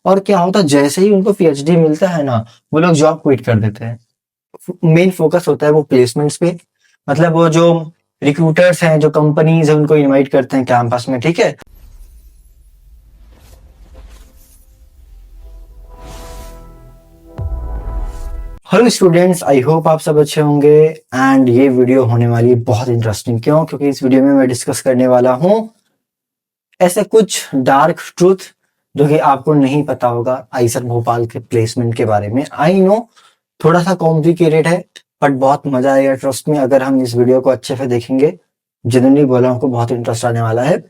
और क्या होता है, जैसे ही उनको पीएचडी मिलता है ना, वो लोग जॉब क्विट कर देते हैं। मेन फोकस होता है वो प्लेसमेंट्स पे। मतलब वो जो रिक्रूटर्स हैं, जो कंपनीज है, उनको इनवाइट करते हैं कैंपस में, ठीक है। हेलो स्टूडेंट्स, आई होप आप सब अच्छे होंगे। एंड ये वीडियो होने वाली है बहुत इंटरेस्टिंग। क्यों? क्योंकि इस वीडियो में मैं डिस्कस करने वाला हूँ ऐसे कुछ डार्क ट्रूथ जो कि आपको नहीं पता होगा आईसर भोपाल के प्लेसमेंट के बारे में। आई नो थोड़ा सा कॉम्प्लिकेटेड है, बट बहुत मजा आएगा ट्रस्ट में, अगर हम इस वीडियो को अच्छे से देखेंगे। जिन्होंने बोला हमको बहुत इंटरेस्ट आने वाला है।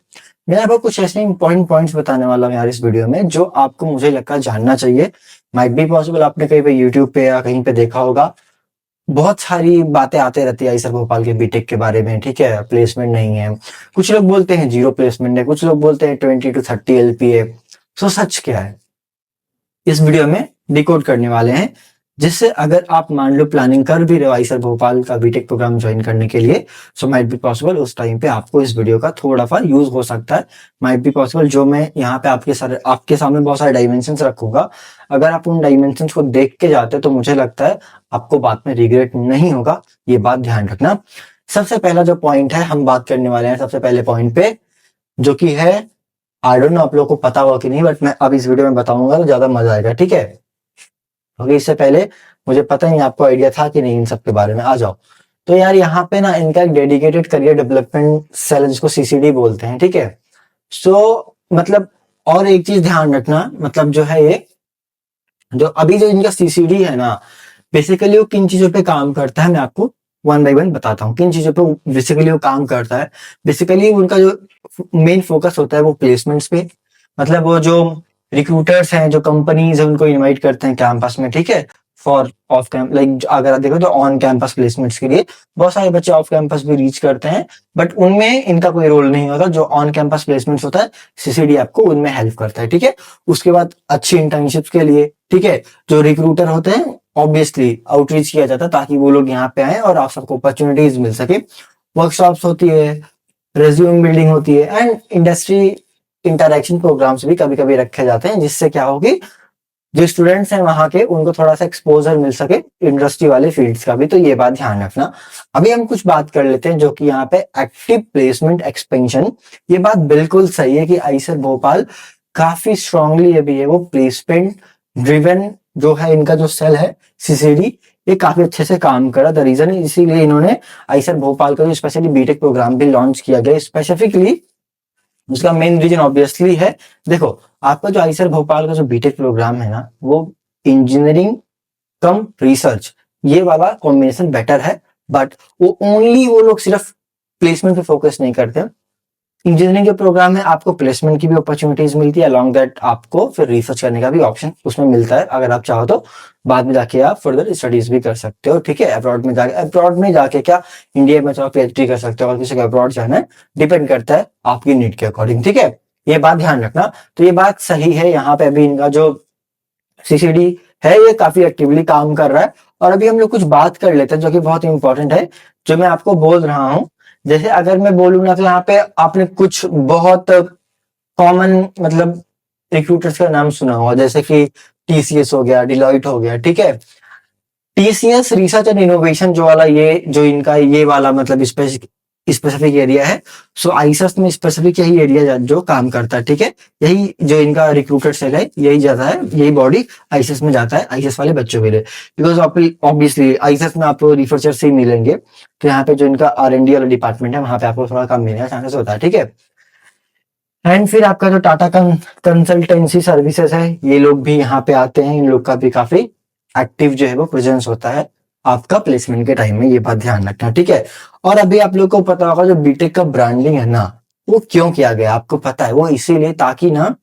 मैं आपको कुछ ऐसे इंपॉर्टेंट पॉइंट्स बताने वाला हूँ यार इस वीडियो में, जो आपको मुझे लगता है जानना चाहिए। माइट बी पॉसिबल आपने कहीं पे यूट्यूब पे या कहीं पे देखा होगा। बहुत सारी बातें आते रहती है आईसर भोपाल के बीटेक के बारे में, ठीक है। प्लेसमेंट नहीं है, कुछ लोग बोलते हैं जीरो प्लेसमेंट है, कुछ लोग बोलते हैं 20 to 30 LPA। तो सच क्या है, इस वीडियो में डिकोड करने वाले हैं। जिससे अगर आप मान लो प्लानिंग कर भी रहे हो आईसर भोपाल का बीटेक प्रोग्राम ज्वाइन करने के लिए, सो माइट बी पॉसिबल उस टाइम पे आपको इस वीडियो का थोड़ा सा यूज हो सकता है। माइट बी पॉसिबल जो मैं यहाँ पे आपके सामने बहुत सारे डायमेंशंस रखूंगा, अगर आप उन डायमेंशंस को देख के जाते तो मुझे लगता है आपको बाद में रिग्रेट नहीं होगा। ये बात ध्यान रखना। सबसे पहला जो पॉइंट है हम बात करने वाले हैं सबसे पहले पॉइंट पे, जो कि है, आई डोंट नो आप लोगों को पता होगा कि नहीं, बट मैं अब इस वीडियो में बताऊंगा तो ज्यादा मजा आएगा, ठीक है। क्योंकि इससे पहले मुझे पता नहीं आपको आइडिया था कि नहीं इन सब के बारे में। आ जाओ। तो यार यहाँ पे ना इनका एक डेडिकेटेड करियर डेवलपमेंट सेल जिसको सीसीडी बोलते हैं, ठीक है। सो मतलब, और एक चीज ध्यान रखना, मतलब जो है ये, जो अभी जो इनका सीसीडी है ना, बेसिकली वो किन चीजों पे काम करता है मैं आपको वन बाय वन बताता हूँ किन चीजों पे बेसिकली वो काम करता है। बेसिकली उनका जो मेन फोकस होता है वो प्लेसमेंट्स पे। मतलब वो जो रिक्रूटर्स हैं, जो कंपनीज है, उनको इनवाइट करते हैं कैंपस में, ठीक है। फॉर ऑफ कैंप, लाइक अगर आप देखो तो ऑन कैंपस प्लेसमेंट्स के लिए बहुत सारे बच्चे ऑफ कैंपस भी रीच करते हैं, बट उनमें इनका कोई रोल नहीं होता। जो ऑन कैंपस प्लेसमेंट्स होता है, सीसीडी आपको उनमें हेल्प करता है, ठीक है। उसके बाद अच्छी इंटर्नशिप्स के लिए, ठीक है, जो रिक्रूटर होते हैं ऑब्वियसली आउटरीच किया जाता है ताकि वो लोग यहाँ पे आए और आप सबको अपॉर्चुनिटीज मिल सके। वर्कशॉप्स होती है, रेज्यूम बिल्डिंग होती है, एंड इंडस्ट्री इंटरेक्शन प्रोग्राम्स भी कभी कभी रखे जाते हैं, जिससे क्या होगी, जो स्टूडेंट्स हैं वहां के उनको थोड़ा सा एक्सपोजर मिल सके इंडस्ट्री वाले फील्ड्स का भी। तो ये बात ध्यान रखना। अभी हम कुछ बात कर लेते हैं जो कि यहाँ पे एक्टिव प्लेसमेंट एक्सपेंशन। ये बात बिल्कुल सही है कि आईसर भोपाल काफी स्ट्रांगली अभी है वो प्लेसमेंट ड्रिवन जो है, इनका जो सेल है सीसीडी, ये काफी अच्छे से काम कर रहा। द रीजन इसीलिए इन्होंने आईसर भोपाल का जो स्पेशली बीटेक प्रोग्राम भी लॉन्च किया गया स्पेसिफिकली। उसका मेन रीजन ऑब्वियसली है, देखो, आपका जो आईसर भोपाल का जो बीटेक प्रोग्राम है ना, वो इंजीनियरिंग कम रिसर्च, ये वाला कॉम्बिनेशन बेटर है। बट वो ओनली वो लोग सिर्फ प्लेसमेंट पे फोकस नहीं करते। इंजीनियरिंग के प्रोग्राम में आपको प्लेसमेंट की भी अपॉर्चुनिटीज मिलती है, अलॉन्ग दैट आपको फिर रिसर्च करने का भी ऑप्शन उसमें मिलता है। अगर आप चाहो तो बाद में जाके आप फर्दर स्टडीज भी कर सकते हो, ठीक है। अब्रॉड में जाके क्या, इंडिया में चाहो पीएचडी कर सकते हो, और किसी को अब्रॉड जाना है, डिपेंड करता है आपकी नीड के अकॉर्डिंग, ठीक है। ये बात ध्यान रखना। तो ये बात सही है, यहाँ पे अभी इनका जो सीसीडी है ये काफी एक्टिवली काम कर रहा है। और अभी हम लोग कुछ बात कर लेते हैं जो कि बहुत इंपॉर्टेंट है, जो मैं आपको बोल रहा हूं। जैसे अगर मैं बोलूँ ना, तो यहाँ पे आपने कुछ बहुत कॉमन मतलब रिक्रूटर्स का नाम सुना होगा, जैसे कि टीसीएस हो गया, डिलॉइट हो गया, ठीक है। टीसीएस रिसर्च एंड इनोवेशन जो वाला, ये जो इनका ये वाला मतलब स्पेसिफिक एरिया है। सो आईसस में स्पेसिफिक यही एरिया जो काम करता है, ठीक है। यही जो इनका रिक्रूटर सेल है, यही जाता है, यही बॉडी आईसस में जाता है आईसस वाले बच्चों के लिए। बिकॉज ऑब्वियसली आईसस में आपको रिसर्चर्स ही मिलेंगे, तो यहाँ पे जो इनका R&D वाला डिपार्टमेंट है, वहां पे आपको थोड़ा कम मिलने का चांसेस होता है, ठीक है। एंड फिर आपका जो टाटा कंसल्टेंसी सर्विसेज है, ये लोग भी यहाँ पे आते हैं। इन लोग का भी काफी एक्टिव जो है वो प्रेजेंस होता है आपका प्लेसमेंट के टाइम में, ये बात ध्यान रखना, ठीक है। और अभी आप लोग को पता होगा जो बीटेक का ब्रांडिंग है ना, वो क्यों किया गया आपको पता है? वो इसीलिए ताकि ना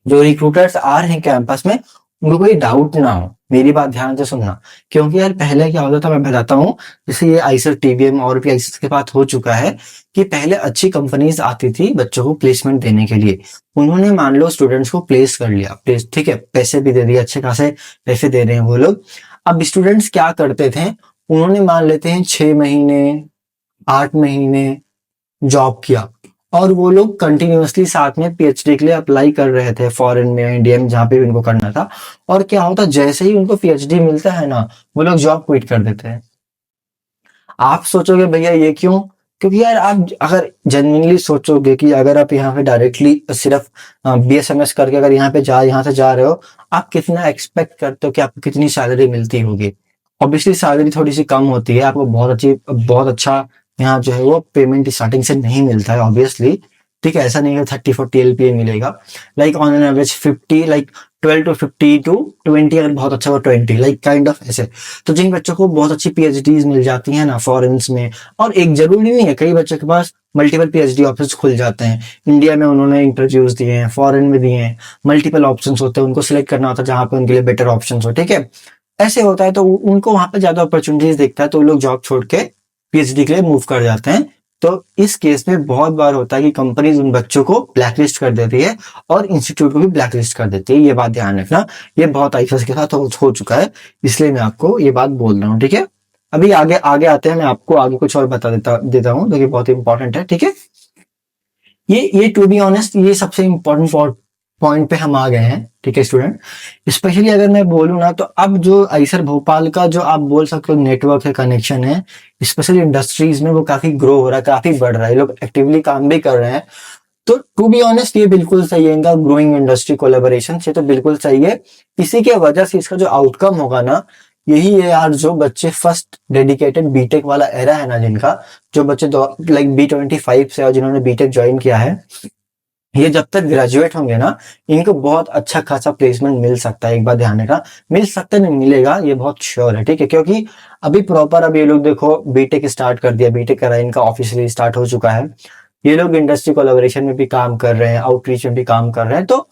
जो रिक्रूटर्स आ रहे हैं कैंपस में, उनको कोई डाउट ना हो। मेरी बात ध्यान से सुनना, क्योंकि यार पहले क्या होता था मैं बताता हूँ। जैसे ये आईसर टीबीएम और भी आईसर के पास हो चुका है कि पहले अच्छी कंपनीज आती थी बच्चों को प्लेसमेंट देने के लिए। उन्होंने मान लो स्टूडेंट्स को प्लेस कर लिया, प्लेस, ठीक है, पैसे भी दे दिए, अच्छे खासे पैसे दे रहे हैं वो लोग। अब स्टूडेंट्स क्या करते थे, उन्होंने मान लेते हैं 6 महीने 8 महीने जॉब किया, और वो लोग कंटिन्यूअसली साथ में पीएचडी के लिए अप्लाई कर रहे थे फॉरेन में, इंडिया में, जहाँ पे भी उनको करना था। और क्या होता, जैसे ही उनको पीएचडी मिलता है ना, वो लोग जॉब क्विट कर देते हैं। आप सोचोगे भैया ये क्यों? क्योंकि यार आप अगर जेन्युइनली सोचोगे कि अगर आप यहाँ पे डायरेक्टली सिर्फ बीएसएमएस करके अगर यहाँ से जा रहे हो, आप कितना एक्सपेक्ट करते हो कि आपको कितनी सैलरी मिलती होगी? ऑब्वियसली सैलरी थोड़ी सी कम होती है, आपको बहुत अच्छा यहाँ जो है वो पेमेंट स्टार्टिंग से नहीं मिलता है ऑब्वियसली। ठीक है, ऐसा नहीं है 30-40 एलपीए मिलेगा। Like on an average 50, like 12 to 50 to 20, अगर बहुत अच्छा हो 20, लाइक काइंड ऑफ ऐसे। तो जिन बच्चों को बहुत अच्छी पीएचडीज मिल जाती है ना फॉरेन्स में, और एक जरूरी नहीं है, कई बच्चों के पास मल्टीपल पीएचडी ऑप्शंस खुल जाते हैं। इंडिया में उन्होंने इंटरव्यूज दिए हैं, फॉरेन में दिए हैं, मल्टीपल ऑप्शंस होते हैं, उनको सिलेक्ट करना होता है जहां पे उनके लिए बेटर ऑप्शंस हो। ठीक है, ऐसे होता है, तो उनको वहां पे ज्यादा अपॉर्चुनिटीज दिखता है, तो वो लोग जॉब छोड़ के पीएचडी के लिए मूव कर जाते हैं। तो इस केस में बहुत बार होता है कि कंपनीज उन बच्चों को ब्लैकलिस्ट कर देती है और इंस्टीट्यूट को भी ब्लैकलिस्ट कर देती है। ये बात ध्यान रखना, ये बहुत आईएफएस के साथ हो चुका है, इसलिए मैं आपको ये बात बोल रहा हूँ। ठीक है, अभी आगे आगे आते हैं, मैं आपको आगे कुछ और बता देता हूँ जो कि बहुत इंपॉर्टेंट है। ठीक है, ये टू बी ऑनेस्ट ये सबसे इंपॉर्टेंट पॉइंट पे हम आ गए हैं। ठीक है स्टूडेंट, स्पेशली अगर मैं बोलूँ ना, तो अब जो आईसर भोपाल का जो आप बोल सकते हो नेटवर्क है, कनेक्शन है, स्पेशली इंडस्ट्रीज में, वो काफी ग्रो हो रहा है, काफी बढ़ रहा है, लोग एक्टिवली काम भी कर रहे हैं। तो टू बी ऑनेस्ट ये बिल्कुल सही है, इनका ग्रोइंग इंडस्ट्री कोलेबोरेशन से तो बिल्कुल सही है। इसी के वजह से इसका जो आउटकम होगा ना, यही है यार, जो बच्चे फर्स्ट डेडिकेटेड बीटेक वाला एरा है ना जिनका, जो बच्चे लाइक B25 से और जिन्होंने बीटेक ज्वाइन किया है, ये जब तक ग्रेजुएट होंगे ना, इनको बहुत अच्छा खासा प्लेसमेंट मिल सकता है। एक बार ध्यान रखना, मिल सकता है, नहीं मिलेगा ये बहुत श्योर है। ठीक है, क्योंकि अभी प्रॉपर अब ये लोग देखो बीटेक स्टार्ट कर दिया, बीटेक करा, इनका ऑफिशियली स्टार्ट हो चुका है। ये लोग इंडस्ट्री कोलैबोरेशन में भी काम कर रहे हैं, आउटरीच में भी काम कर रहे हैं। तो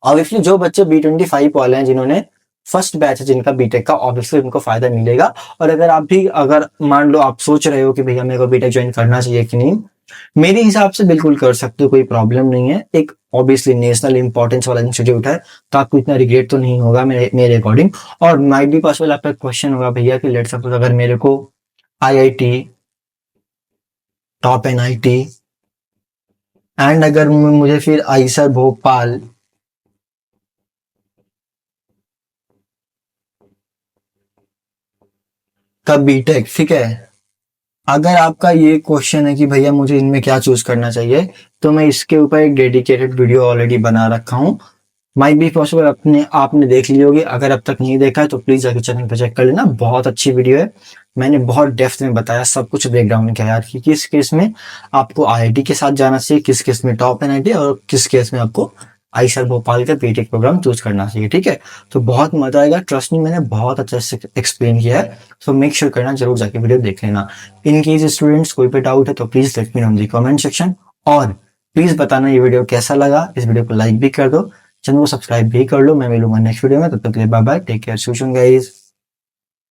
ऑब्वियसली जो बच्चे B25 वाले हैं, जिन्होंने फर्स्ट बैच है जिनका बीटेक का, ऑब्वियसली उनको फायदा मिलेगा। और अगर आप भी, अगर मान लो आप सोच रहे हो कि भैया मेरे को बीटेक ज्वाइन करना चाहिए कि नहीं, मेरे हिसाब से बिल्कुल कर सकते हो, कोई प्रॉब्लम नहीं है। एक ऑब्वियसली नेशनल इंपॉर्टेंस वाला इंस्टीट्यूट है, तो आपको इतना रिग्रेट तो नहीं होगा मेरे अकॉर्डिंग। और माइट भी पॉसिबल आपका क्वेश्चन होगा भैया कि लेट सपोज अगर मेरे को आईआईटी, टॉप एनआईटी, एंड अगर मुझे फिर आईसर भोपाल का बीटेक, ठीक है, अगर आपका ये क्वेश्चन है कि भैया मुझे इनमें क्या चूज करना चाहिए, तो मैं इसके ऊपर एक डेडिकेटेड वीडियो ऑलरेडी बना रखा हूँ। माइट बी पॉसिबल अपने आपने देख ली होगी, अगर अब तक नहीं देखा है तो प्लीज जाकर चैनल पर चेक कर लेना, बहुत अच्छी वीडियो है। मैंने बहुत डेप्थ में बताया सब कुछ, ब्रेकडाउन किया यार कि किस केस में आपको आईआईटी के साथ जाना चाहिए, किस केस में टॉप एनआईटी, और किस केस में आपको आईसर भोपाल का बीटेक प्रोग्राम चूज करना चाहिए। ठीक है, तो बहुत मजा आएगा, ट्रस्ट मी, मैंने बहुत अच्छे से एक्सप्लेन किया है। सो मेक श्योर करना, जरूर जाके वीडियो देख लेना। इन केस स्टूडेंट्स कोई भी डाउट है तो please let me know in the comment section, और प्लीज बताना ये वीडियो कैसा लगा। इस वीडियो को लाइक भी कर दो, चैनल को सब्सक्राइब भी कर लो। मैं मिलूंगा नेक्स्ट वीडियो में, तब तक के लिए bye bye, take care, see you soon guys.